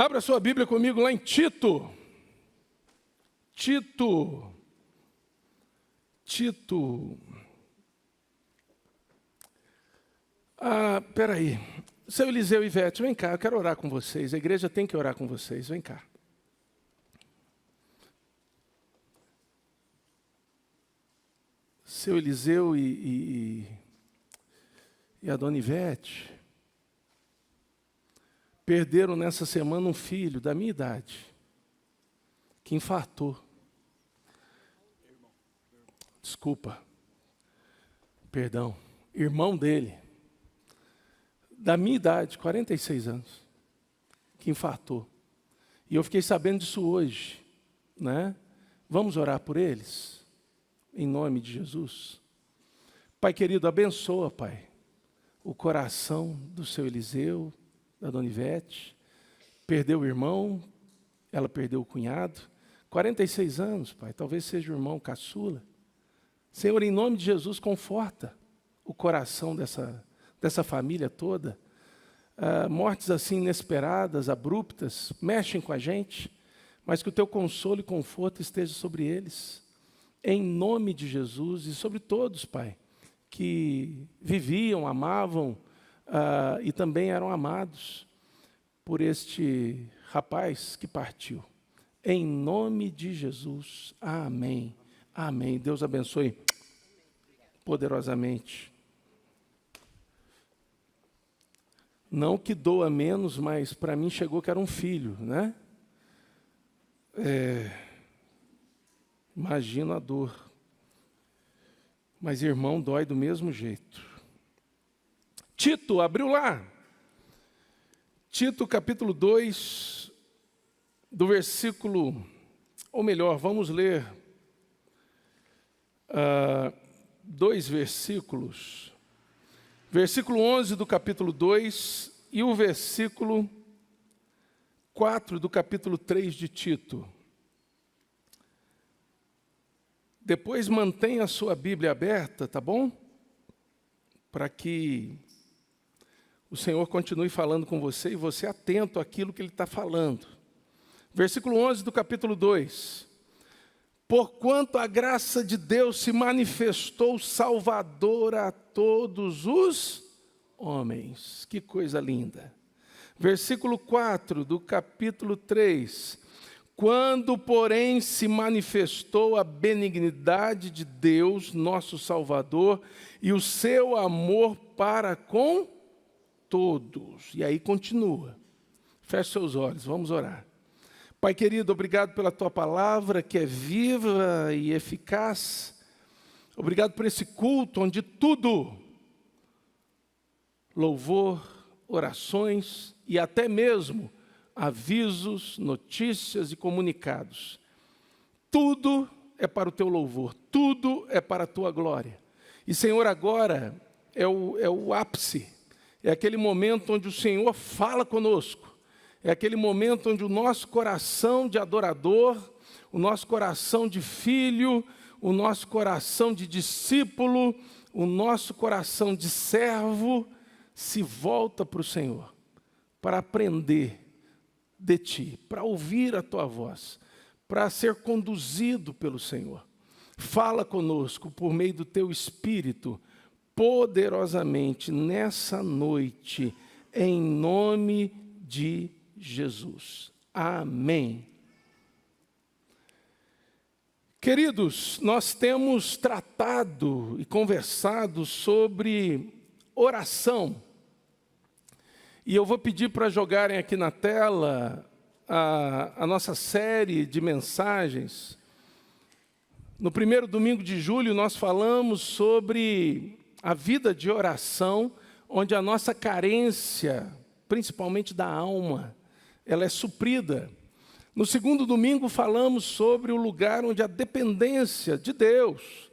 Abra sua Bíblia comigo lá em Tito. Tito. Peraí. Seu Eliseu e Ivete, vem cá, eu quero orar com vocês. A igreja tem que orar com vocês, vem cá. Seu Eliseu e a dona Ivete perderam nessa semana um filho da minha idade, que infartou. Irmão dele, da minha idade, 46 anos, que infartou. E eu fiquei sabendo disso hoje, né? Vamos orar por eles? Em nome de Jesus. Pai querido, abençoa, Pai, o coração do seu Eliseu, da dona Ivete. Perdeu o irmão, ela perdeu o cunhado. 46 anos, Pai, talvez seja o irmão caçula. Senhor, em nome de Jesus, conforta o coração dessa família toda. Mortes assim inesperadas, abruptas, mexem com a gente, mas que o teu consolo e conforto esteja sobre eles. Em nome de Jesus e sobre todos, Pai, que viviam, amavam e também eram amados por este rapaz que partiu. Em nome de Jesus, amém, amém. Deus abençoe poderosamente. Não que doa menos, mas para mim chegou que era um filho, né? Imagina a dor. Mas irmão, dói do mesmo jeito. Tito, abriu lá. Tito, capítulo 2, do versículo, ou melhor, vamos ler 2 versículos. Versículo 11 do capítulo 2 e o versículo 4 do capítulo 3 de Tito. Depois mantenha a sua Bíblia aberta, tá bom? Para que o Senhor continue falando com você e você atento àquilo que Ele está falando. Versículo 11 do capítulo 2. Porquanto a graça de Deus se manifestou salvadora a todos os homens. Que coisa linda. Versículo 4 do capítulo 3. Quando, porém, se manifestou a benignidade de Deus, nosso Salvador, e o seu amor para com todos. E aí continua. Feche seus olhos, vamos orar. Pai querido, obrigado pela Tua palavra, que é viva e eficaz. Obrigado por esse culto onde tudo, louvor, orações e até mesmo avisos, notícias e comunicados. Tudo é para o Teu louvor, tudo é para a Tua glória. E, Senhor, agora é o ápice, é aquele momento onde o Senhor fala conosco, é aquele momento onde o nosso coração de adorador, o nosso coração de filho, o nosso coração de discípulo, o nosso coração de servo se volta para o Senhor, para aprender de Ti, para ouvir a Tua voz, para ser conduzido pelo Senhor. Fala conosco por meio do Teu Espírito, poderosamente nessa noite, em nome de Jesus. Amém. Queridos, nós temos tratado e conversado sobre oração. E eu vou pedir para jogarem aqui na tela a nossa série de mensagens. No primeiro domingo de julho, nós falamos sobre a vida de oração, onde a nossa carência, principalmente da alma, ela é suprida. No segundo domingo, falamos sobre o lugar onde a dependência de Deus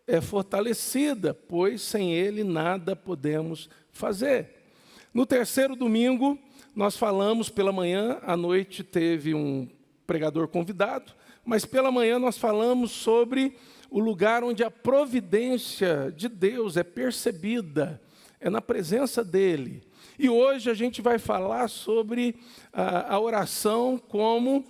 é fortalecida, pois sem Ele nada podemos fazer. No terceiro domingo, nós falamos pela manhã, à noite teve um pregador convidado, mas pela manhã nós falamos sobre o lugar onde a providência de Deus é percebida, é na presença dEle. E hoje a gente vai falar sobre a oração como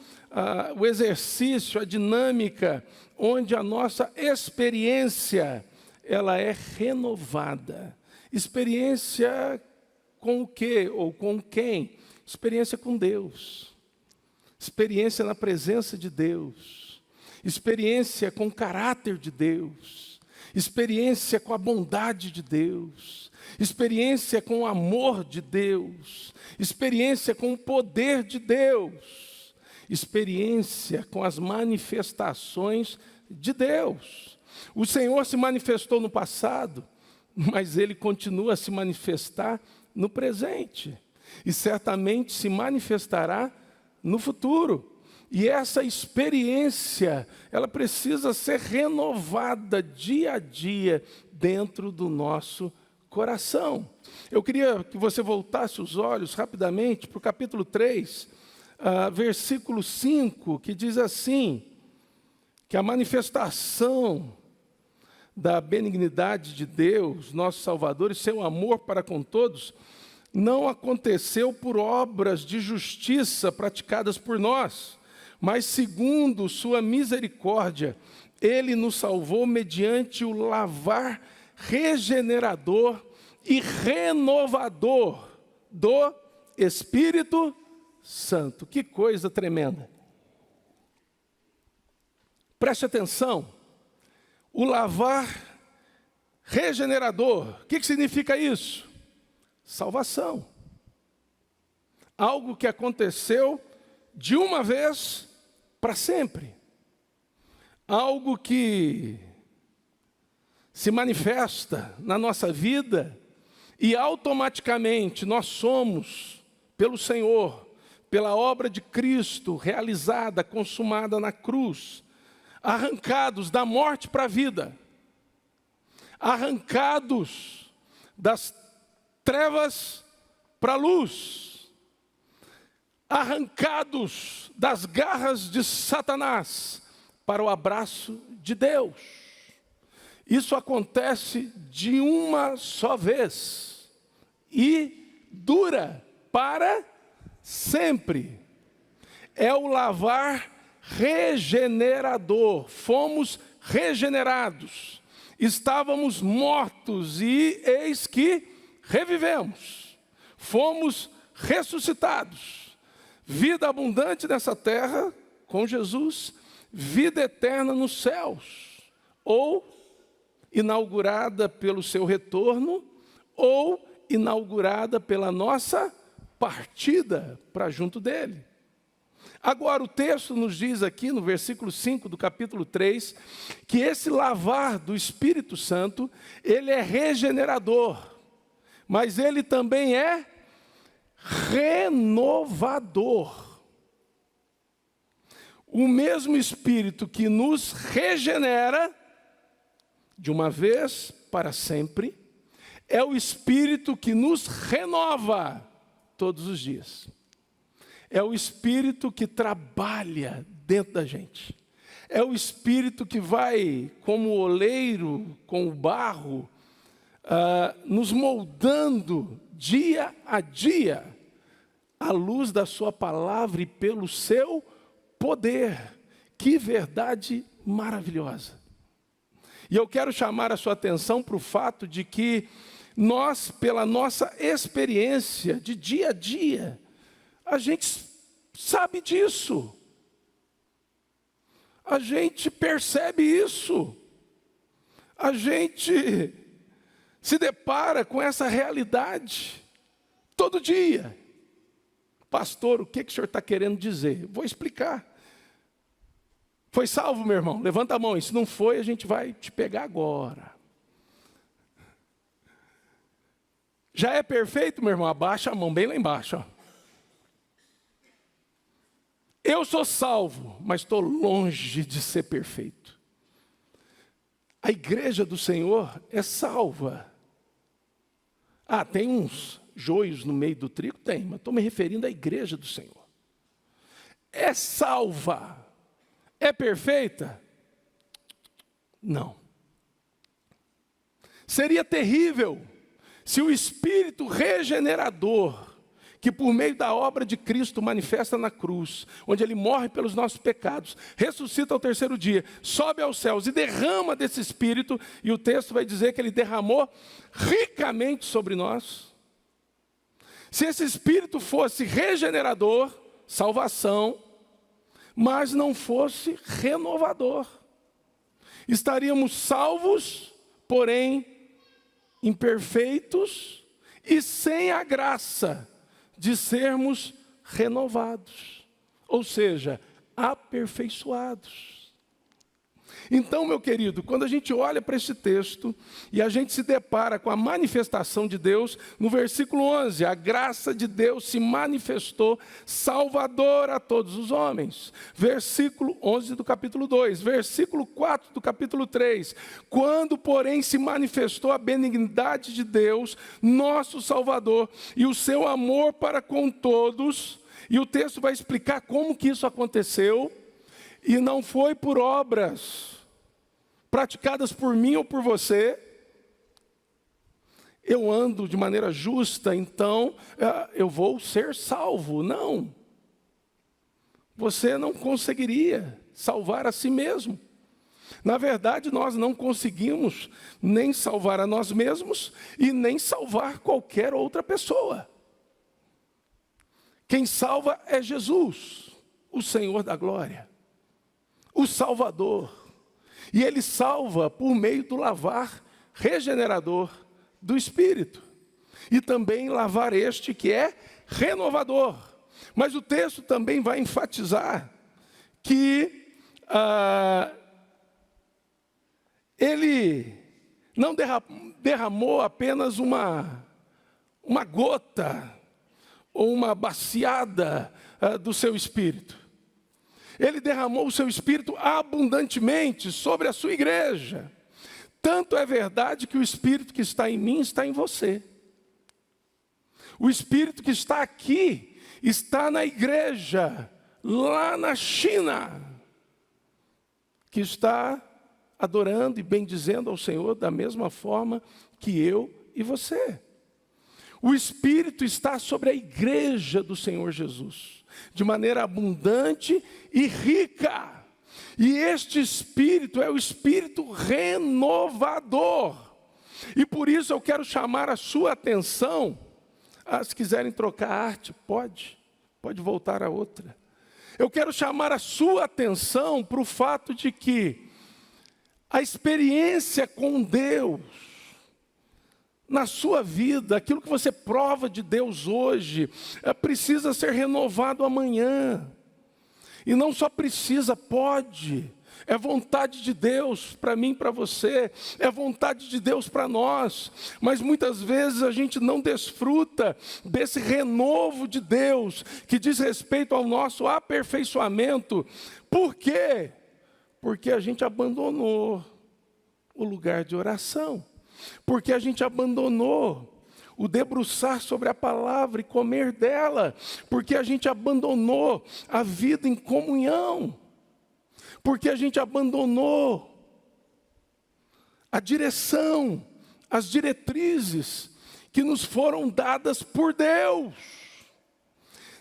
o exercício, a dinâmica, onde a nossa experiência, ela é renovada. Experiência com o quê ou com quem? Experiência com Deus. Experiência na presença de Deus. Experiência com o caráter de Deus. Experiência com a bondade de Deus. Experiência com o amor de Deus. Experiência com o poder de Deus. Experiência com as manifestações de Deus. O Senhor se manifestou no passado, mas Ele continua a se manifestar no presente. E certamente se manifestará no futuro. E essa experiência, ela precisa ser renovada dia a dia dentro do nosso coração. Eu queria que você voltasse os olhos rapidamente para o capítulo 3, versículo 5, que diz assim, que a manifestação da benignidade de Deus, nosso Salvador, e seu amor para com todos, não aconteceu por obras de justiça praticadas por nós, mas segundo sua misericórdia, Ele nos salvou mediante o lavar regenerador e renovador do Espírito Santo. Que coisa tremenda. Preste atenção. O lavar regenerador, o que significa isso? Salvação. Algo que aconteceu de uma vez para sempre. Algo que se manifesta na nossa vida e automaticamente nós somos, pelo Senhor, pela obra de Cristo realizada, consumada na cruz, arrancados da morte para a vida, arrancados das trevas para a luz, arrancados das garras de Satanás para o abraço de Deus. Isso acontece de uma só vez e dura para sempre. É o lavar regenerador. Fomos regenerados. Estávamos mortos e eis que revivemos. Fomos ressuscitados. Vida abundante nessa terra com Jesus, vida eterna nos céus, ou inaugurada pelo seu retorno, ou inaugurada pela nossa partida para junto dele. Agora o texto nos diz aqui no versículo 5 do capítulo 3, que esse lavar do Espírito Santo, ele é regenerador, mas ele também é renovador. O mesmo Espírito que nos regenera, de uma vez para sempre, é o Espírito que nos renova todos os dias. É o Espírito que trabalha dentro da gente. É o Espírito que vai, como o oleiro com o barro, nos moldando dia a dia, à luz da sua palavra e pelo seu poder. Que verdade maravilhosa. E eu quero chamar a sua atenção para o fato de que nós, pela nossa experiência de dia a dia, a gente sabe disso. A gente percebe isso. A gente se depara com essa realidade todo dia. Pastor, o que o senhor está querendo dizer? Vou explicar. Foi salvo, meu irmão? Levanta a mão. E se não foi, a gente vai te pegar agora. Já é perfeito, meu irmão? Abaixa a mão bem lá embaixo. Ó. Eu sou salvo, mas estou longe de ser perfeito. A igreja do Senhor é salva. Tem uns joios no meio do trigo? Tem, mas estou me referindo à igreja do Senhor. É salva. É perfeita? Não. Seria terrível Se o Espírito regenerador, que por meio da obra de Cristo manifesta na cruz, onde Ele morre pelos nossos pecados, ressuscita ao terceiro dia, sobe aos céus e derrama desse Espírito, e o texto vai dizer que Ele derramou ricamente sobre nós. Se esse Espírito fosse regenerador, salvação, mas não fosse renovador, estaríamos salvos, porém imperfeitos e sem a graça de sermos renovados, ou seja, aperfeiçoados. Então, meu querido, quando a gente olha para esse texto e a gente se depara com a manifestação de Deus, no versículo 11, a graça de Deus se manifestou salvadora a todos os homens. Versículo 11 do capítulo 2, versículo 4 do capítulo 3, quando, porém, se manifestou a benignidade de Deus, nosso Salvador, e o seu amor para com todos, e o texto vai explicar como que isso aconteceu, e não foi por obras praticadas por mim ou por você. Eu ando de maneira justa, então eu vou ser salvo. Não. Você não conseguiria salvar a si mesmo. Na verdade, nós não conseguimos nem salvar a nós mesmos e nem salvar qualquer outra pessoa. Quem salva é Jesus, o Senhor da glória, o Salvador. E Ele salva por meio do lavar regenerador do Espírito. E também lavar este que é renovador. Mas o texto também vai enfatizar que Ele não derramou apenas uma gota ou uma baciada do seu Espírito. Ele derramou o seu Espírito abundantemente sobre a sua igreja. Tanto é verdade que o Espírito que está em mim está em você. O Espírito que está aqui está na igreja, lá na China, que está adorando e bendizendo ao Senhor da mesma forma que eu e você. O Espírito está sobre a igreja do Senhor Jesus, de maneira abundante e rica. E este Espírito é o Espírito renovador. E por isso eu quero chamar a sua atenção. Se quiserem trocar a arte, pode voltar a outra. Eu quero chamar a sua atenção para o fato de que a experiência com Deus, na sua vida, aquilo que você prova de Deus hoje, precisa ser renovado amanhã. E não só precisa, pode. É vontade de Deus para mim e para você. É vontade de Deus para nós. Mas muitas vezes a gente não desfruta desse renovo de Deus, que diz respeito ao nosso aperfeiçoamento. Por quê? Porque a gente abandonou o lugar de oração. Porque a gente abandonou o debruçar sobre a palavra e comer dela. Porque a gente abandonou a vida em comunhão. Porque a gente abandonou a direção, as diretrizes que nos foram dadas por Deus.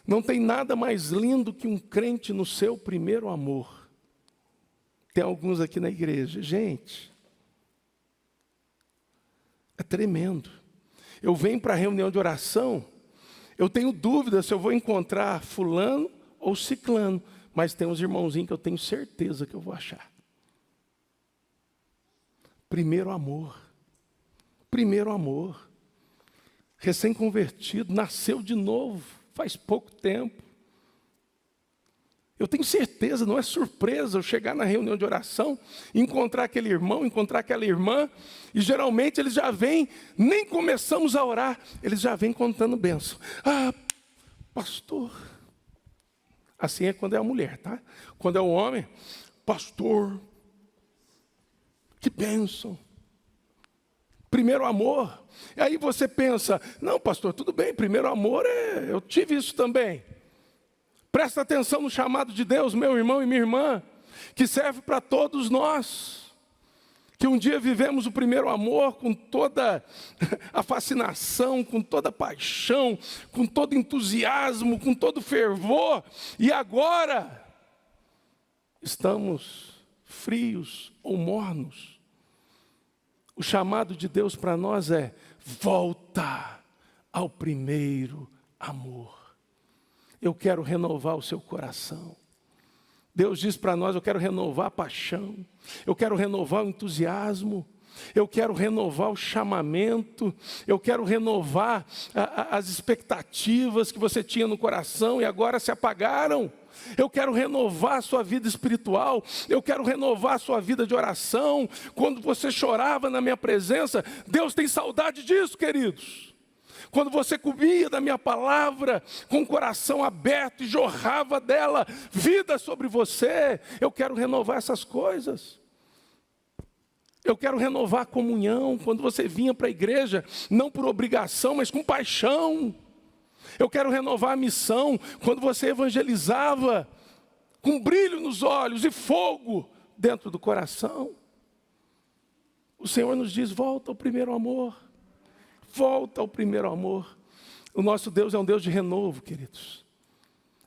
Não tem nada mais lindo que um crente no seu primeiro amor. Tem alguns aqui na igreja. Gente, é tremendo. Eu venho para a reunião de oração, eu tenho dúvida se eu vou encontrar fulano ou ciclano, mas tem uns irmãozinhos que eu tenho certeza que eu vou achar. Primeiro amor. Primeiro amor. Recém-convertido, nasceu de novo, faz pouco tempo. Eu tenho certeza, não é surpresa eu chegar na reunião de oração, encontrar aquele irmão, encontrar aquela irmã, e geralmente eles já vêm, nem começamos a orar, eles já vêm contando bênção. Pastor. Assim é quando é a mulher, tá? Quando é o homem, pastor, que bênção. Primeiro amor. E aí você pensa, não pastor, tudo bem, primeiro amor, eu tive isso também. Presta atenção no chamado de Deus, meu irmão e minha irmã, que serve para todos nós, que um dia vivemos o primeiro amor com toda a fascinação, com toda a paixão, com todo entusiasmo, com todo fervor, e agora estamos frios ou mornos. O chamado de Deus para nós é: volta ao primeiro amor. Eu quero renovar o seu coração. Deus diz para nós: eu quero renovar a paixão, eu quero renovar o entusiasmo, eu quero renovar o chamamento, eu quero renovar as expectativas que você tinha no coração e agora se apagaram. Eu quero renovar a sua vida espiritual, eu quero renovar a sua vida de oração. Quando você chorava na minha presença, Deus tem saudade disso, queridos. Quando você comia da minha palavra com o coração aberto e jorrava dela vida sobre você, eu quero renovar essas coisas. Eu quero renovar a comunhão, quando você vinha para a igreja, não por obrigação, mas com paixão. Eu quero renovar a missão, quando você evangelizava com brilho nos olhos e fogo dentro do coração. O Senhor nos diz: volta ao primeiro amor. Volta ao primeiro amor. O nosso Deus é um Deus de renovo, queridos.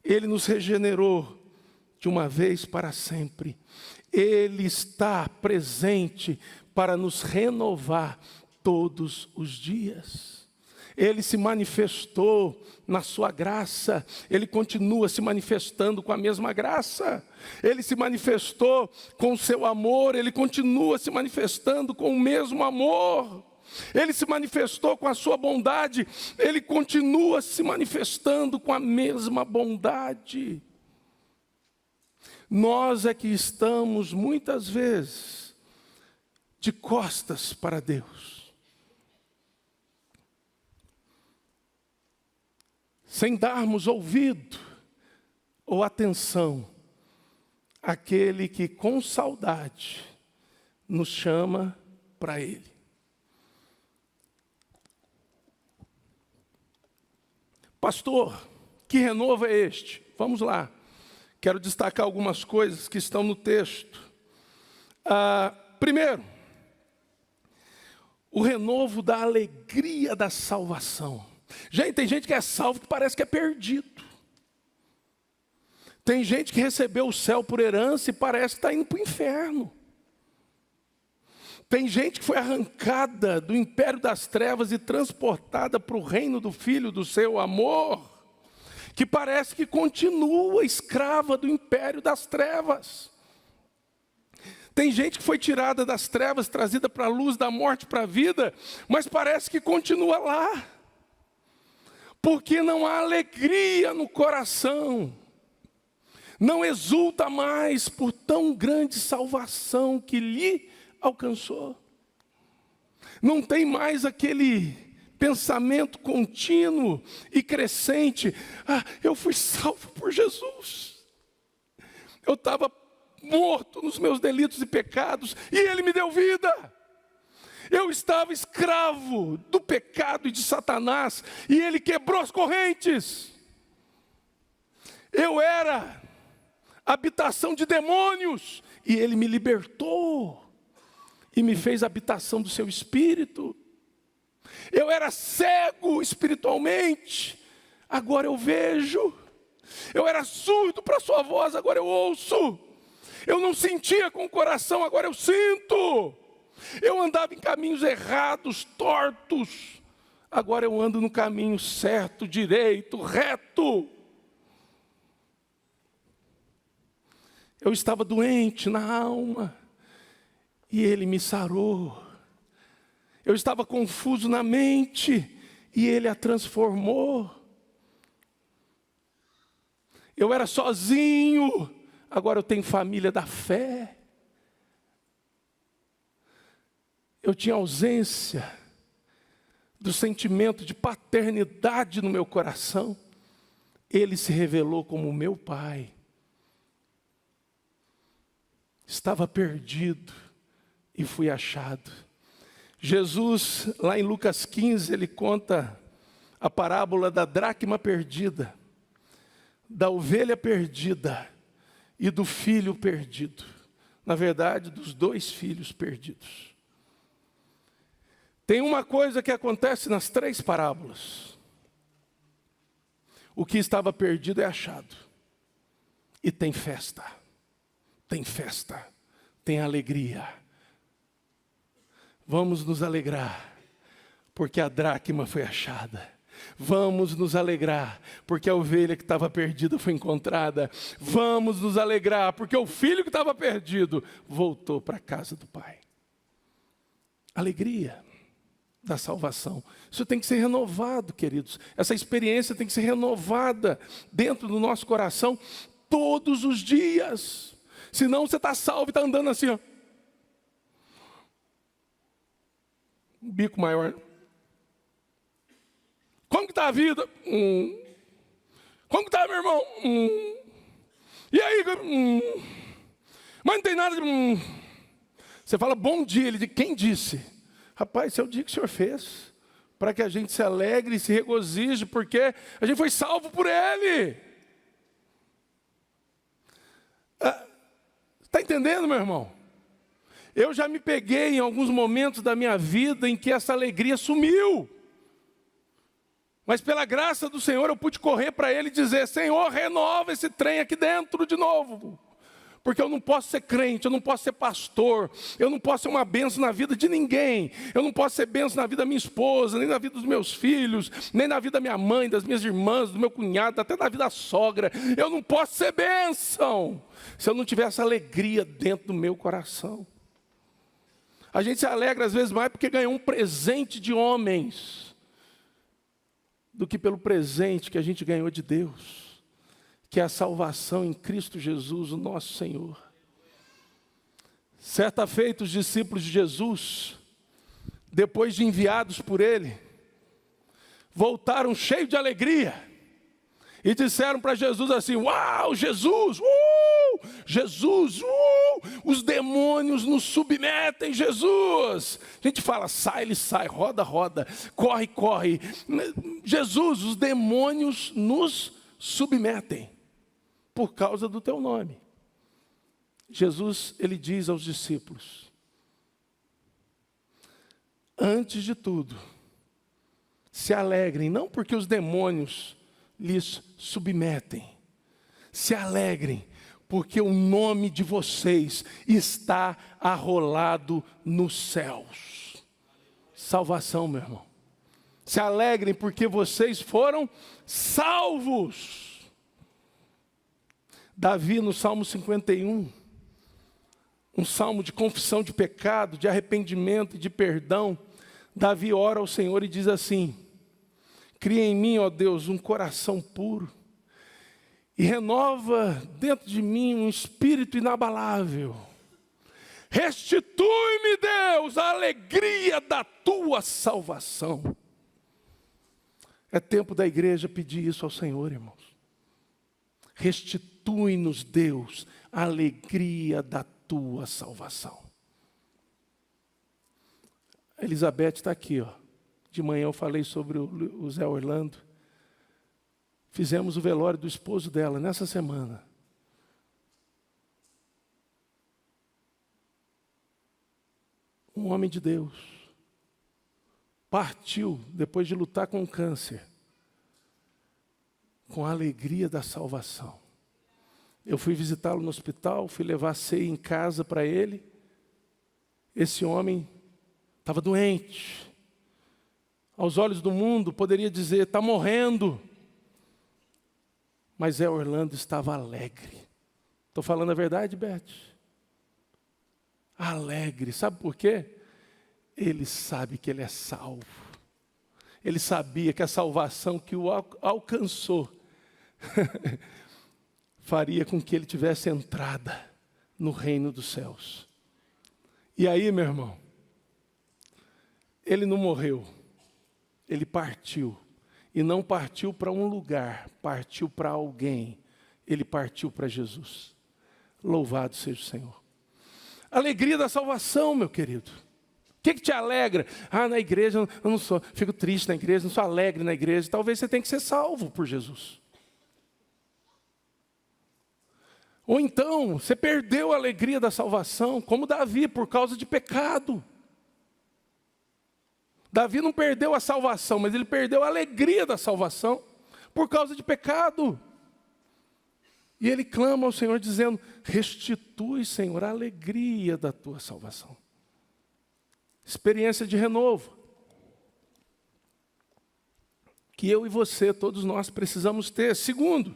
Ele nos regenerou de uma vez para sempre. Ele está presente para nos renovar todos os dias. Ele se manifestou na sua graça, Ele continua se manifestando com a mesma graça. Ele se manifestou com o seu amor, Ele continua se manifestando com o mesmo amor. Ele se manifestou com a sua bondade, Ele continua se manifestando com a mesma bondade. Nós é que estamos muitas vezes de costas para Deus, sem darmos ouvido ou atenção àquele que com saudade nos chama para Ele. Pastor, que renovo é este? Vamos lá. Quero destacar algumas coisas que estão no texto. Primeiro, o renovo da alegria da salvação. Gente, tem gente que é salvo que parece que é perdido. Tem gente que recebeu o céu por herança e parece que está indo para o inferno. Tem gente que foi arrancada do império das trevas e transportada para o reino do Filho do seu amor, que parece que continua escrava do império das trevas. Tem gente que foi tirada das trevas, trazida para a luz, da morte para a vida, mas parece que continua lá, porque não há alegria no coração, não exulta mais por tão grande salvação que lhe alcançou. Não tem mais aquele pensamento contínuo e crescente: eu fui salvo por Jesus. Eu estava morto nos meus delitos e pecados e Ele me deu vida. Eu estava escravo do pecado e de Satanás e Ele quebrou as correntes. Eu era habitação de demônios e Ele me libertou e me fez habitação do seu Espírito. Eu era cego espiritualmente, agora eu vejo. Eu era surdo para a sua voz, agora eu ouço. Eu não sentia com o coração, agora eu sinto. Eu andava em caminhos errados, tortos, agora eu ando no caminho certo, direito, reto. Eu estava doente na alma e Ele me sarou. Eu estava confuso na mente e Ele a transformou. Eu era sozinho, agora eu tenho família da fé. Eu tinha ausência do sentimento de paternidade no meu coração. Ele se revelou como meu Pai. Estava perdido e fui achado. Jesus, lá em Lucas 15, ele conta a parábola da dracma perdida, da ovelha perdida e do filho perdido. na verdade, dos 2 filhos perdidos. Tem uma coisa que acontece nas 3 parábolas. O que estava perdido é achado. E tem festa, tem alegria. Vamos nos alegrar, porque a dracma foi achada. Vamos nos alegrar, porque a ovelha que estava perdida foi encontrada. Vamos nos alegrar, porque o filho que estava perdido voltou para a casa do pai. Alegria da salvação. Isso tem que ser renovado, queridos. Essa experiência tem que ser renovada dentro do nosso coração todos os dias. Senão você está salvo e está andando assim, ó. Um bico maior. Como que está a vida? Como que está, meu irmão? E aí? Mas não tem nada de... Você fala bom dia, ele diz, quem disse? Rapaz, esse é o dia que o Senhor fez, para que a gente se alegre e se regozije, porque a gente foi salvo por Ele. Está entendendo, meu irmão? Eu já me peguei em alguns momentos da minha vida em que essa alegria sumiu. Mas pela graça do Senhor eu pude correr para Ele e dizer, Senhor, renova esse trem aqui dentro de novo. Porque eu não posso ser crente, eu não posso ser pastor, eu não posso ser uma bênção na vida de ninguém. Eu não posso ser bênção na vida da minha esposa, nem na vida dos meus filhos, nem na vida da minha mãe, das minhas irmãs, do meu cunhado, até na vida da sogra. Eu não posso ser bênção se eu não tiver essa alegria dentro do meu coração. A gente se alegra às vezes mais porque ganhou um presente de homens do que pelo presente que a gente ganhou de Deus, que é a salvação em Cristo Jesus, o nosso Senhor. Certa feita, os discípulos de Jesus, depois de enviados por Ele, voltaram cheios de alegria e disseram para Jesus assim, uau, Jesus, Jesus, os demônios nos submetem, Jesus. A gente fala, sai, ele sai, roda, roda, corre, corre. Jesus, os demônios nos submetem por causa do teu nome. Jesus, ele diz aos discípulos, antes de tudo, se alegrem, não porque os demônios lhes submetem, se alegrem, porque o nome de vocês está arrolado nos céus. Salvação, meu irmão. Se alegrem porque vocês foram salvos. Davi, no Salmo 51, um salmo de confissão de pecado, de arrependimento e de perdão, Davi ora ao Senhor e diz assim, cria em mim, ó Deus, um coração puro, e renova dentro de mim um espírito inabalável. Restitui-me, Deus, a alegria da tua salvação. É tempo da igreja pedir isso ao Senhor, irmãos. Restitui-nos, Deus, a alegria da tua salvação. A Elizabeth está aqui, ó. De manhã eu falei sobre o Zé Orlando. Fizemos o velório do esposo dela nessa semana. Um homem de Deus. Partiu, depois de lutar com o câncer, com a alegria da salvação. Eu fui visitá-lo no hospital, fui levar ceia em casa para ele. Esse homem estava doente. Aos olhos do mundo, poderia dizer, está morrendo. Mas Zé Orlando estava alegre. Estou falando a verdade, Beth? Alegre. Sabe por quê? Ele sabe que ele é salvo. Ele sabia que a salvação que o alcançou faria com que ele tivesse entrada no reino dos céus. E aí, meu irmão, ele não morreu. Ele partiu. E não partiu para um lugar, partiu para alguém. Ele partiu para Jesus. Louvado seja o Senhor. Alegria da salvação, meu querido. O que te alegra? Na igreja eu não sou, fico triste na igreja, não sou alegre na igreja. Talvez você tenha que ser salvo por Jesus. Ou então, você perdeu a alegria da salvação, como Davi, por causa de pecado. Davi não perdeu a salvação, mas ele perdeu a alegria da salvação, por causa de pecado. E ele clama ao Senhor dizendo: restitui, Senhor, a alegria da tua salvação. Experiência de renovo. Que eu e você, todos nós precisamos ter. Segunda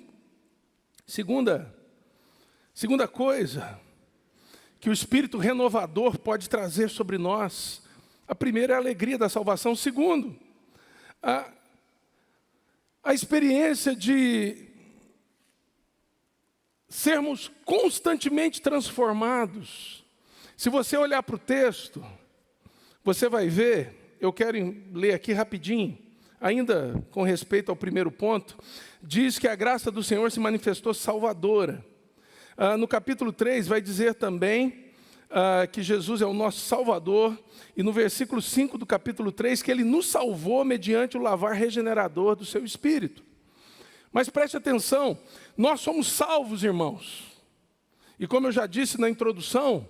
coisa que o Espírito renovador pode trazer sobre nós. A primeira é a alegria da salvação. Segundo, a experiência de sermos constantemente transformados. Se você olhar para o texto, você vai ver, eu quero ler aqui rapidinho, ainda com respeito ao primeiro ponto, diz que a graça do Senhor se manifestou salvadora. No capítulo 3 vai dizer também que Jesus é o nosso Salvador, e no versículo 5 do capítulo 3, que Ele nos salvou mediante o lavar regenerador do seu Espírito. Mas preste atenção, nós somos salvos, irmãos. E como eu já disse na introdução,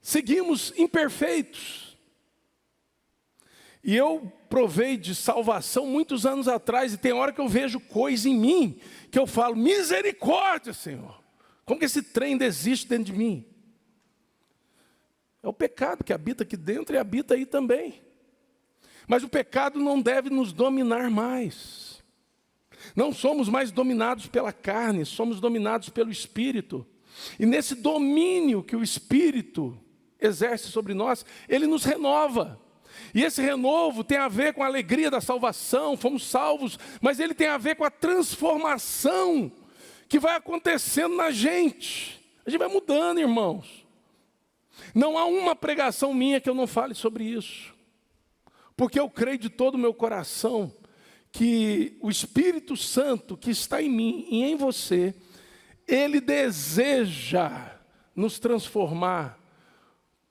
seguimos imperfeitos. E eu provei de salvação muitos anos atrás, e tem hora que eu vejo coisa em mim, que eu falo: misericórdia, Senhor. Como que esse trem ainda existe dentro de mim? É o pecado que habita aqui dentro e habita aí também. Mas o pecado não deve nos dominar mais. Não somos mais dominados pela carne, somos dominados pelo Espírito. E nesse domínio que o Espírito exerce sobre nós, Ele nos renova. E esse renovo tem a ver com a alegria da salvação, fomos salvos, mas ele tem a ver com a transformação que vai acontecendo na gente. A gente vai mudando, irmãos. Não há uma pregação minha que eu não fale sobre isso. Porque eu creio de todo o meu coração que o Espírito Santo que está em mim e em você, ele deseja nos transformar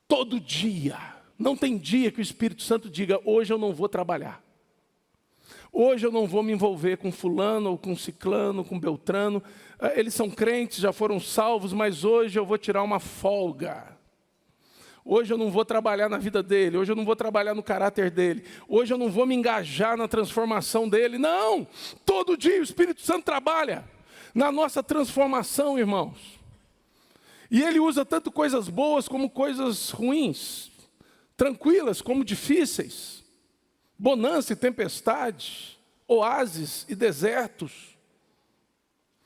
todo dia. Não tem dia que o Espírito Santo diga: hoje eu não vou trabalhar. Hoje eu não vou me envolver com fulano, ou com ciclano, com beltrano. Eles são crentes, já foram salvos, mas hoje eu vou tirar uma folga. Hoje eu não vou trabalhar na vida dele, hoje eu não vou trabalhar no caráter dele, hoje eu não vou me engajar na transformação dele. Não! Todo dia o Espírito Santo trabalha na nossa transformação, irmãos. E ele usa tanto coisas boas como coisas ruins, tranquilas como difíceis, bonança e tempestade, oásis e desertos,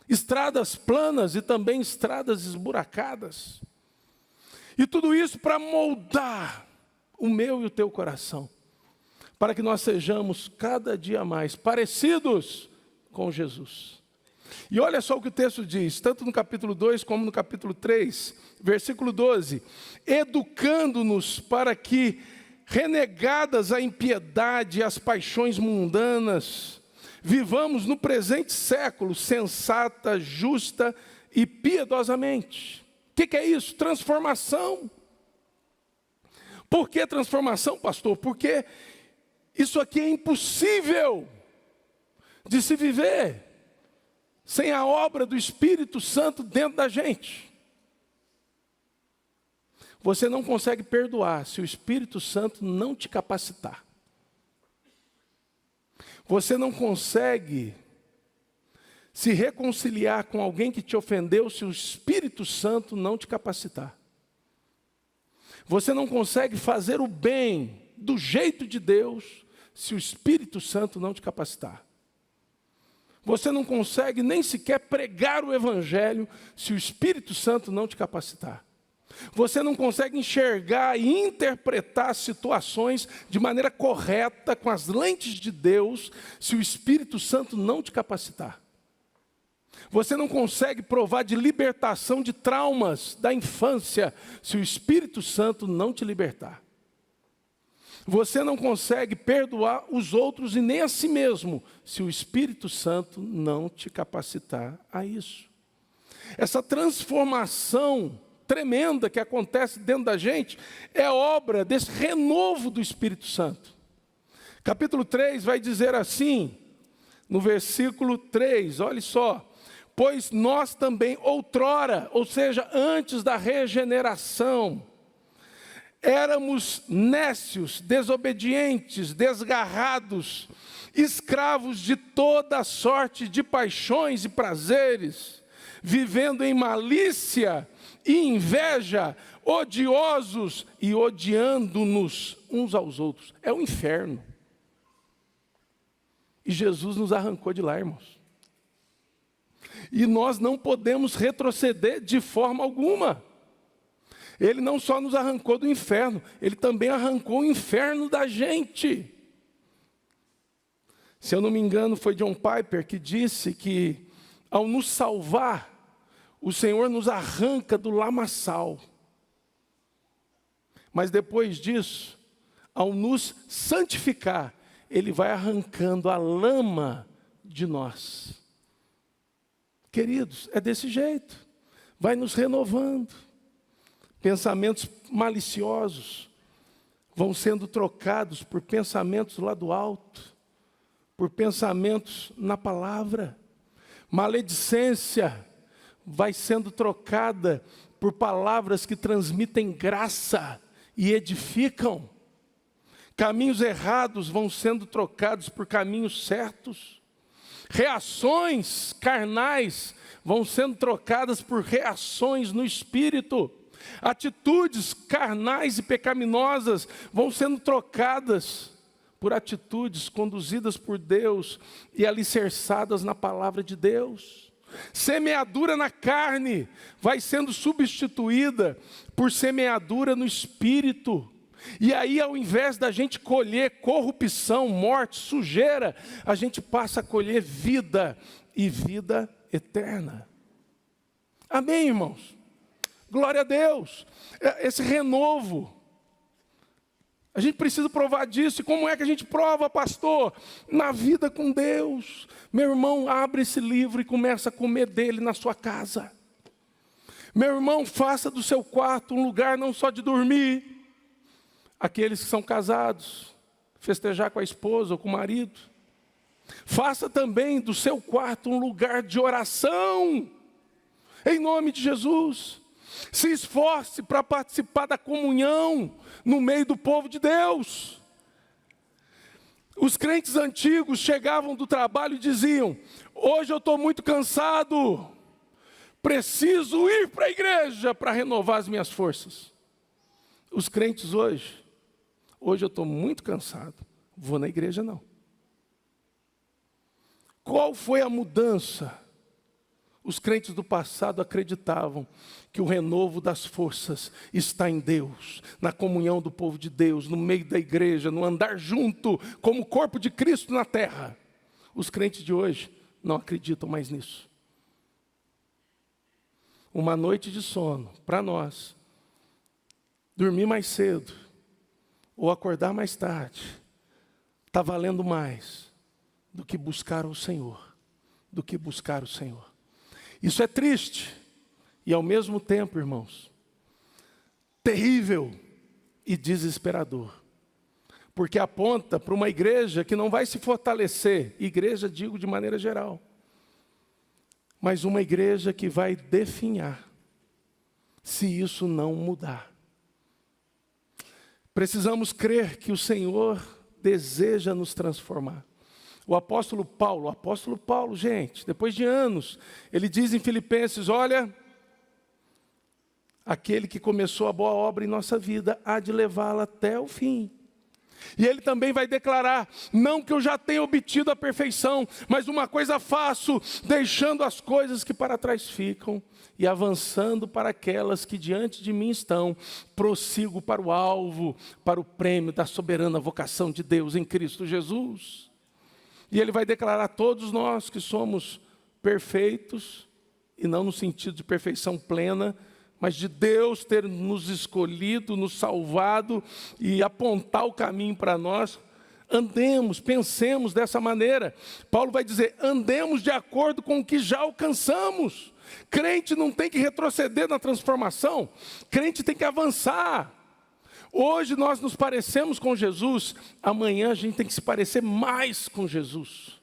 estradas planas e também estradas esburacadas. E tudo isso para moldar o meu e o teu coração, para que nós sejamos cada dia mais parecidos com Jesus. E olha só o que o texto diz, tanto no capítulo 2 como no capítulo 3, versículo 12. Educando-nos para que, renegadas a impiedade e as paixões mundanas, vivamos no presente século sensata, justa e piedosamente. O que é isso? Transformação. Por que transformação, pastor? Porque isso aqui é impossível de se viver sem a obra do Espírito Santo dentro da gente. Você não consegue perdoar se o Espírito Santo não te capacitar. Você não consegue se reconciliar com alguém que te ofendeu se o Espírito Santo não te capacitar. Você não consegue fazer o bem do jeito de Deus se o Espírito Santo não te capacitar. Você não consegue nem sequer pregar o Evangelho se o Espírito Santo não te capacitar. Você não consegue enxergar e interpretar situações de maneira correta, com as lentes de Deus, se o Espírito Santo não te capacitar. Você não consegue provar de libertação de traumas da infância, se o Espírito Santo não te libertar. Você não consegue perdoar os outros e nem a si mesmo, se o Espírito Santo não te capacitar a isso. Essa transformação tremenda que acontece dentro da gente é obra desse renovo do Espírito Santo. Capítulo 3 vai dizer assim, no versículo 3, olha só: Pois nós também outrora, ou seja, antes da regeneração, éramos nécios, desobedientes, desgarrados, escravos de toda sorte de paixões e prazeres, vivendo em malícia e inveja, odiosos e odiando-nos uns aos outros. É o inferno. E Jesus nos arrancou de lá, irmãos. E nós não podemos retroceder de forma alguma. Ele não só nos arrancou do inferno, ele também arrancou o inferno da gente. Se eu não me engano, foi John Piper que disse que, ao nos salvar, o Senhor nos arranca do lamaçal. Mas depois disso, ao nos santificar, Ele vai arrancando a lama de nós. Queridos, é desse jeito. Vai nos renovando. Pensamentos maliciosos vão sendo trocados por pensamentos lá do alto, por pensamentos na palavra. Maledicência vai sendo trocada por palavras que transmitem graça e edificam. Caminhos errados vão sendo trocados por caminhos certos. Reações carnais vão sendo trocadas por reações no espírito. Atitudes carnais e pecaminosas vão sendo trocadas por atitudes conduzidas por Deus e alicerçadas na palavra de Deus. Semeadura na carne vai sendo substituída por semeadura no espírito. E aí, ao invés da gente colher corrupção, morte, sujeira, a gente passa a colher vida e vida eterna. Amém, irmãos? Glória a Deus. Esse renovo, a gente precisa provar disso. E como é que a gente prova, pastor? Na vida com Deus. Meu irmão, abre esse livro e começa a comer dele na sua casa. Meu irmão, faça do seu quarto um lugar não só de dormir. Aqueles que são casados, festejar com a esposa ou com o marido. Faça também do seu quarto um lugar de oração. Em nome de Jesus. Se esforce para participar da comunhão no meio do povo de Deus. Os crentes antigos chegavam do trabalho e diziam: hoje eu estou muito cansado, preciso ir para a igreja para renovar as minhas forças. Os crentes hoje eu estou muito cansado, vou na igreja não. Qual foi a mudança? Os crentes do passado acreditavam que o renovo das forças está em Deus, na comunhão do povo de Deus, no meio da igreja, no andar junto, como o corpo de Cristo na terra. Os crentes de hoje não acreditam mais nisso. Uma noite de sono, para nós, dormir mais cedo, ou acordar mais tarde, está valendo mais do que buscar o Senhor, do que buscar o Senhor. Isso é triste e ao mesmo tempo, irmãos, terrível e desesperador. Porque aponta para uma igreja que não vai se fortalecer, igreja digo de maneira geral, mas uma igreja que vai definhar, se isso não mudar. Precisamos crer que o Senhor deseja nos transformar. O apóstolo Paulo, gente, depois de anos, ele diz em Filipenses: olha, aquele que começou a boa obra em nossa vida, há de levá-la até o fim. E ele também vai declarar: não que eu já tenha obtido a perfeição, mas uma coisa faço, deixando as coisas que para trás ficam, e avançando para aquelas que diante de mim estão, prossigo para o alvo, para o prêmio da soberana vocação de Deus em Cristo Jesus. E ele vai declarar a todos nós que somos perfeitos, e não no sentido de perfeição plena, mas de Deus ter nos escolhido, nos salvado e apontar o caminho para nós. Andemos, pensemos dessa maneira. Paulo vai dizer: andemos de acordo com o que já alcançamos. Crente não tem que retroceder na transformação, crente tem que avançar. Hoje nós nos parecemos com Jesus, amanhã a gente tem que se parecer mais com Jesus.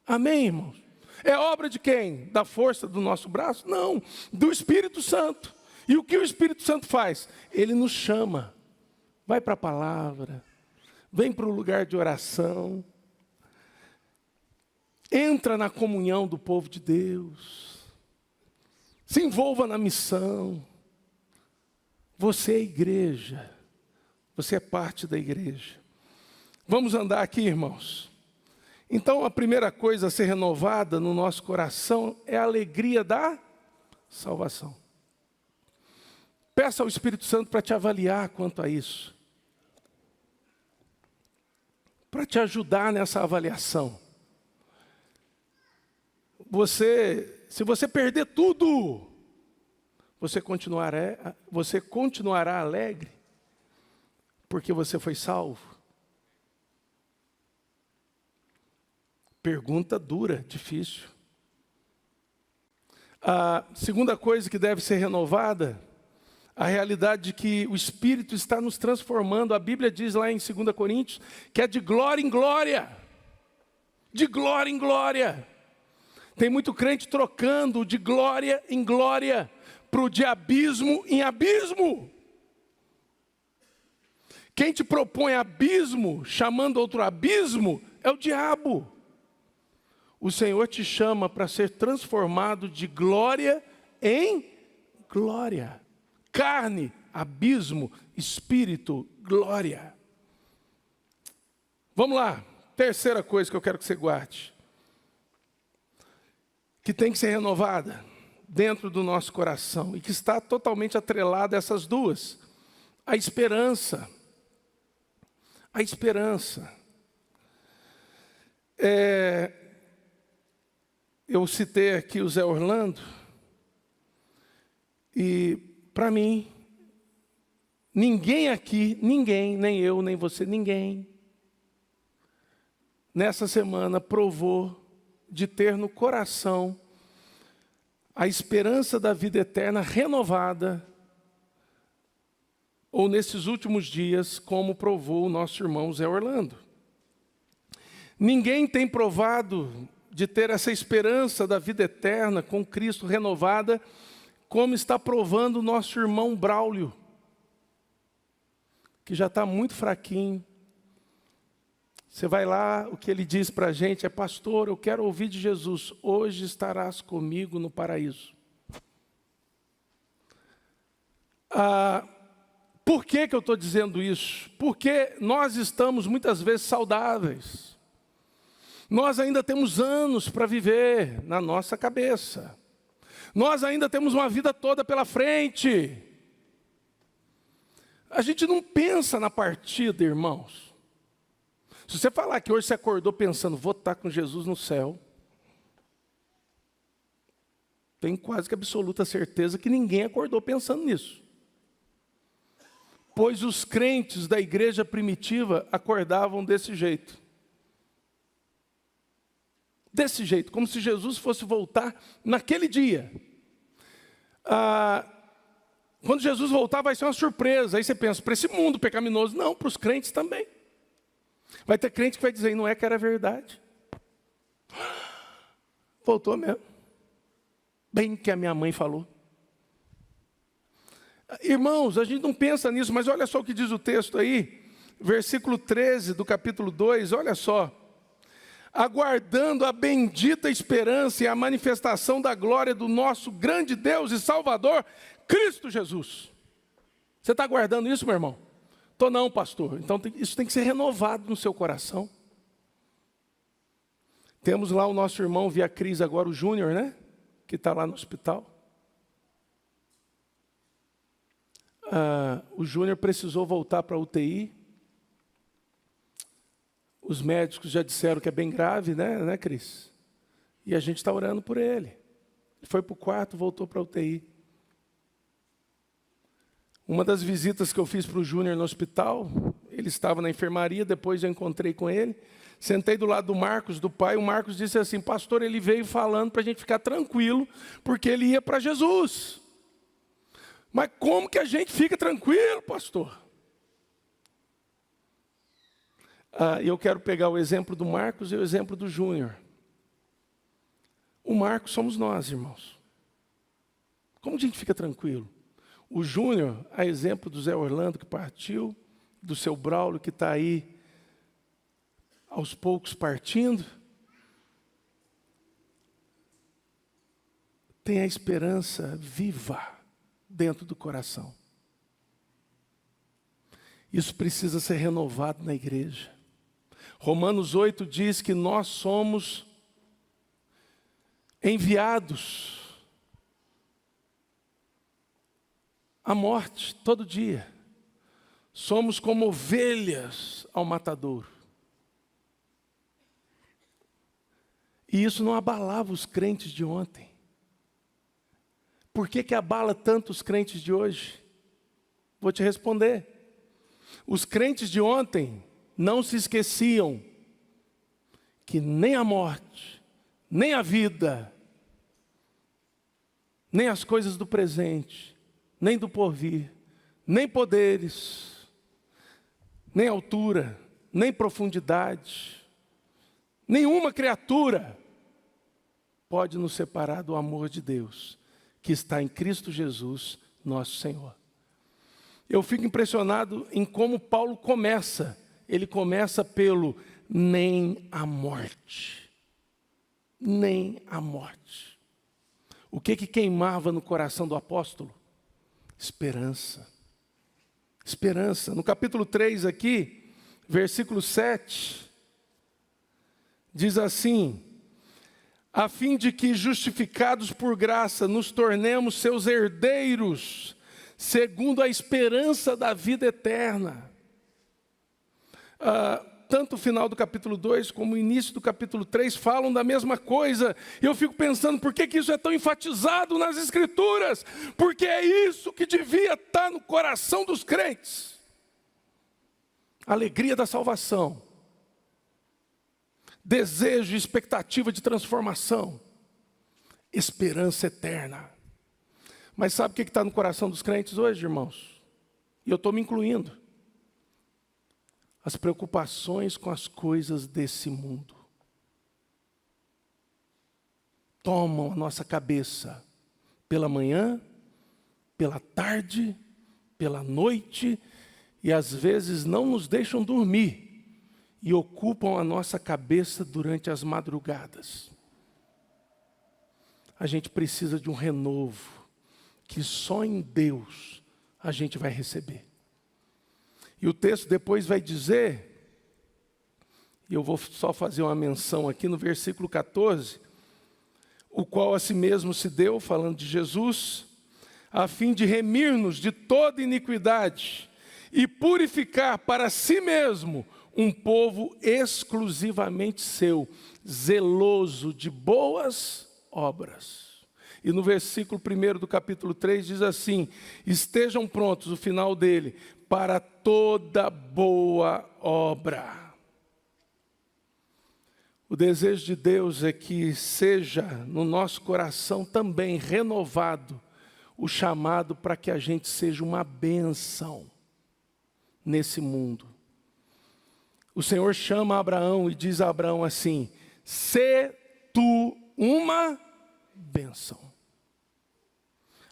Amém, irmãos? É obra de quem? Da força do nosso braço? Não, do Espírito Santo. E o que o Espírito Santo faz? Ele nos chama. Vai para a palavra, vem para o lugar de oração, entra na comunhão do povo de Deus, se envolva na missão. Você é igreja, você é parte da igreja. Vamos andar aqui, irmãos. Então, a primeira coisa a ser renovada no nosso coração é a alegria da salvação. Peça ao Espírito Santo para te avaliar quanto a isso, para te ajudar nessa avaliação. Se você perder tudo, você continuará alegre, porque você foi salvo? Pergunta dura, difícil. A segunda coisa que deve ser renovada, a realidade de que o Espírito está nos transformando. A Bíblia diz lá em 2 Coríntios que é de glória em glória. De glória em glória. Tem muito crente trocando de glória em glória para o de abismo em abismo. Quem te propõe abismo, chamando outro abismo, é o diabo. O Senhor te chama para ser transformado de glória em glória. Carne, abismo, espírito, glória. Vamos lá, terceira coisa que eu quero que você guarde, que tem que ser renovada dentro do nosso coração e que está totalmente atrelada a essas duas. A esperança. A esperança. Eu citei aqui o Zé Orlando, e para mim, ninguém aqui, ninguém, nem eu, nem você, ninguém, nessa semana provou de ter no coração a esperança da vida eterna renovada, ou nesses últimos dias, como provou o nosso irmão Zé Orlando. Ninguém tem provado de ter essa esperança da vida eterna com Cristo renovada, como está provando o nosso irmão Braulio, que já está muito fraquinho. Você vai lá, o que ele diz para a gente é: pastor, eu quero ouvir de Jesus, hoje estarás comigo no paraíso. Por que eu estou dizendo isso? Porque nós estamos muitas vezes saudáveis. Nós ainda temos anos para viver na nossa cabeça. Nós ainda temos uma vida toda pela frente. A gente não pensa na partida, irmãos. Se você falar que hoje você acordou pensando, vou estar com Jesus no céu, tenho quase que absoluta certeza que ninguém acordou pensando nisso. Pois os crentes da igreja primitiva acordavam desse jeito. Desse jeito, como se Jesus fosse voltar naquele dia. Quando Jesus voltar vai ser uma surpresa. Aí você pensa, para esse mundo pecaminoso, não, para os crentes também. Vai ter crente que vai dizer, não é que era verdade. Voltou mesmo. Bem que a minha mãe falou. Irmãos, a gente não pensa nisso, mas olha só o que diz o texto aí. Versículo 13 do capítulo 2, olha só. Aguardando a bendita esperança e a manifestação da glória do nosso grande Deus e Salvador, Cristo Jesus. Você está aguardando isso, meu irmão? Estou não, pastor. Então isso tem que ser renovado no seu coração. Temos lá o nosso irmão via Cris agora, o Júnior, né? Que está lá no hospital. O Júnior precisou voltar para a UTI. Os médicos já disseram que é bem grave, né, Cris? E a gente está orando por ele. Ele foi para o quarto, voltou para a UTI. Uma das visitas que eu fiz para o Júnior no hospital, ele estava na enfermaria, depois eu encontrei com ele. Sentei do lado do Marcos, do pai, o Marcos disse assim, pastor, ele veio falando para a gente ficar tranquilo, porque ele ia para Jesus. Mas como que a gente fica tranquilo, pastor? Eu quero pegar o exemplo do Marcos e o exemplo do Júnior. O Marco somos nós, irmãos. Como a gente fica tranquilo? O Júnior, a exemplo do Zé Orlando que partiu, do seu Braulio que está aí aos poucos partindo, tem a esperança viva dentro do coração. Isso precisa ser renovado na igreja. Romanos 8 diz que nós somos enviados à morte todo dia. Somos como ovelhas ao matadouro. E isso não abalava os crentes de ontem. Por que abala tanto os crentes de hoje? Vou te responder. Os crentes de ontem não se esqueciam que nem a morte, nem a vida, nem as coisas do presente, nem do porvir, nem poderes, nem altura, nem profundidade, nenhuma criatura pode nos separar do amor de Deus, que está em Cristo Jesus, nosso Senhor. Eu fico impressionado em como Paulo começa. Ele começa pelo nem a morte. Nem a morte. O que queimava no coração do apóstolo? Esperança. Esperança. No capítulo 3 aqui, versículo 7, diz assim: a fim de que, justificados por graça, nos tornemos seus herdeiros, segundo a esperança da vida eterna. Tanto o final do capítulo 2 como o início do capítulo 3 falam da mesma coisa. E eu fico pensando, por que isso é tão enfatizado nas Escrituras? Porque é isso que devia estar no coração dos crentes. A alegria da salvação. Desejo e expectativa de transformação. Esperança eterna. Mas sabe o que está no coração dos crentes hoje, irmãos? E eu estou me incluindo. As preocupações com as coisas desse mundo. Tomam a nossa cabeça pela manhã, pela tarde, pela noite, e às vezes não nos deixam dormir. E ocupam a nossa cabeça durante as madrugadas. A gente precisa de um renovo, que só em Deus a gente vai receber. E o texto depois vai dizer, e eu vou só fazer uma menção aqui no versículo 14, o qual a si mesmo se deu, falando de Jesus, a fim de remir-nos de toda iniquidade e purificar para si mesmo um povo exclusivamente seu, zeloso de boas obras. E no versículo 1 do capítulo 3 diz assim: estejam prontos, o final dele, para toda boa obra. O desejo de Deus é que seja no nosso coração também renovado o chamado para que a gente seja uma bênção nesse mundo. O Senhor chama Abraão e diz a Abraão assim: sê tu uma bênção.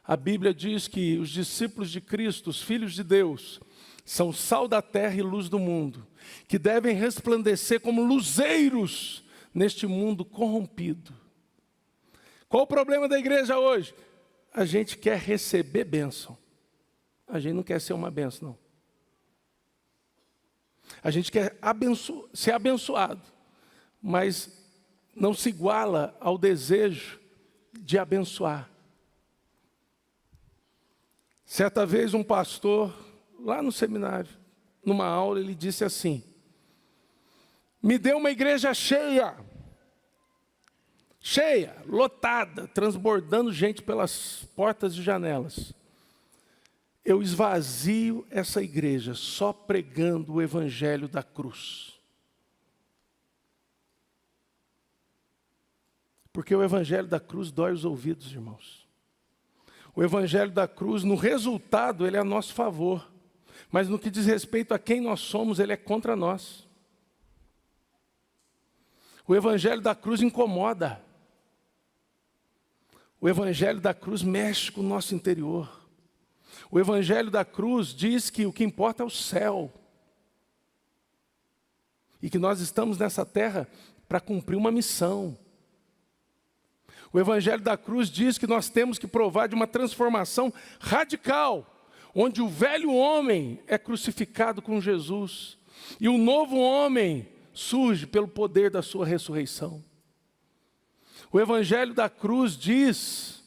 A Bíblia diz que os discípulos de Cristo, os filhos de Deus, são sal da terra e luz do mundo, que devem resplandecer como luzeiros neste mundo corrompido. Qual o problema da igreja hoje? A gente quer receber bênção. A gente não quer ser uma bênção, não. A gente quer ser abençoado, mas não se iguala ao desejo de abençoar. Certa vez um pastor, lá no seminário, numa aula, ele disse assim: me dê uma igreja cheia, lotada, transbordando gente pelas portas e janelas. Eu esvazio essa igreja só pregando o evangelho da cruz. Porque o evangelho da cruz dói os ouvidos, irmãos. O evangelho da cruz, no resultado, ele é a nosso favor. Mas no que diz respeito a quem nós somos, ele é contra nós. O evangelho da cruz incomoda. O evangelho da cruz mexe com o nosso interior. O evangelho da cruz diz que o que importa é o céu. E que nós estamos nessa terra para cumprir uma missão. O evangelho da cruz diz que nós temos que provar de uma transformação radical, onde o velho homem é crucificado com Jesus e o novo homem surge pelo poder da sua ressurreição. O evangelho da cruz diz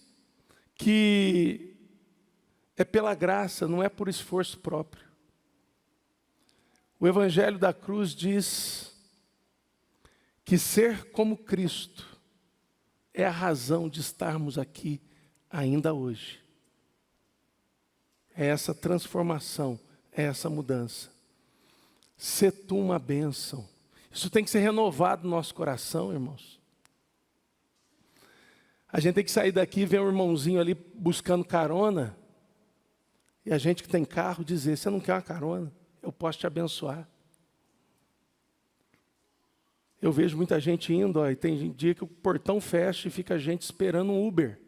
que é pela graça, não é por esforço próprio. O evangelho da cruz diz que ser como Cristo é a razão de estarmos aqui ainda hoje. É essa transformação, é essa mudança. Ser tu uma bênção. Isso tem que ser renovado no nosso coração, irmãos. A gente tem que sair daqui e ver um irmãozinho ali buscando carona. E a gente que tem carro dizer, você não quer uma carona? Eu posso te abençoar. Eu vejo muita gente indo, e tem dia que o portão fecha e fica a gente esperando um Uber.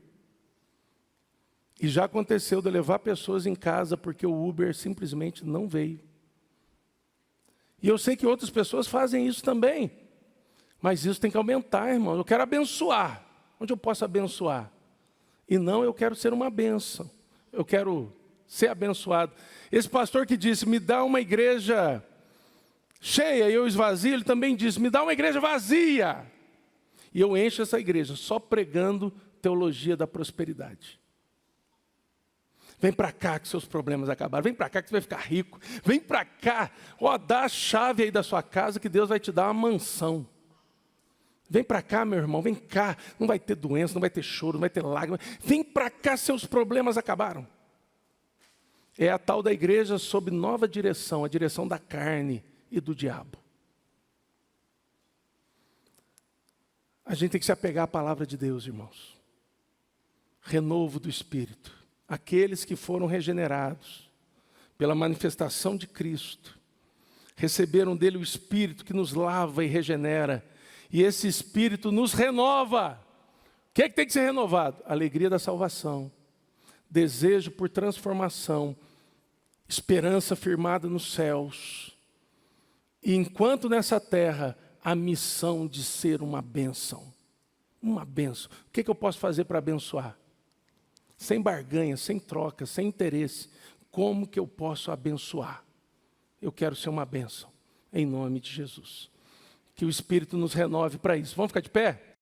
E já aconteceu de eu levar pessoas em casa porque o Uber simplesmente não veio. E eu sei que outras pessoas fazem isso também. Mas isso tem que aumentar, irmão. Eu quero abençoar. Onde eu posso abençoar? E não, eu quero ser uma bênção. Eu quero ser abençoado. Esse pastor que disse, me dá uma igreja cheia e eu esvazio, ele também disse, me dá uma igreja vazia. E eu encho essa igreja só pregando teologia da prosperidade. Vem para cá que seus problemas acabaram. Vem para cá que você vai ficar rico. Vem para cá. Ó, dá a chave aí da sua casa que Deus vai te dar uma mansão. Vem para cá, meu irmão, vem cá. Não vai ter doença, não vai ter choro, não vai ter lágrimas. Vem para cá, seus problemas acabaram. É a tal da igreja sob nova direção, a direção da carne e do diabo. A gente tem que se apegar à palavra de Deus, irmãos. Renovo do Espírito. Aqueles que foram regenerados pela manifestação de Cristo, receberam dele o Espírito que nos lava e regenera, e esse Espírito nos renova. O que é que tem que ser renovado? A alegria da salvação, desejo por transformação, esperança firmada nos céus, e enquanto nessa terra, a missão de ser uma bênção. Uma bênção. O que é que eu posso fazer para abençoar? Sem barganha, sem troca, sem interesse. Como que eu posso abençoar? Eu quero ser uma bênção, em nome de Jesus. Que o Espírito nos renove para isso. Vamos ficar de pé?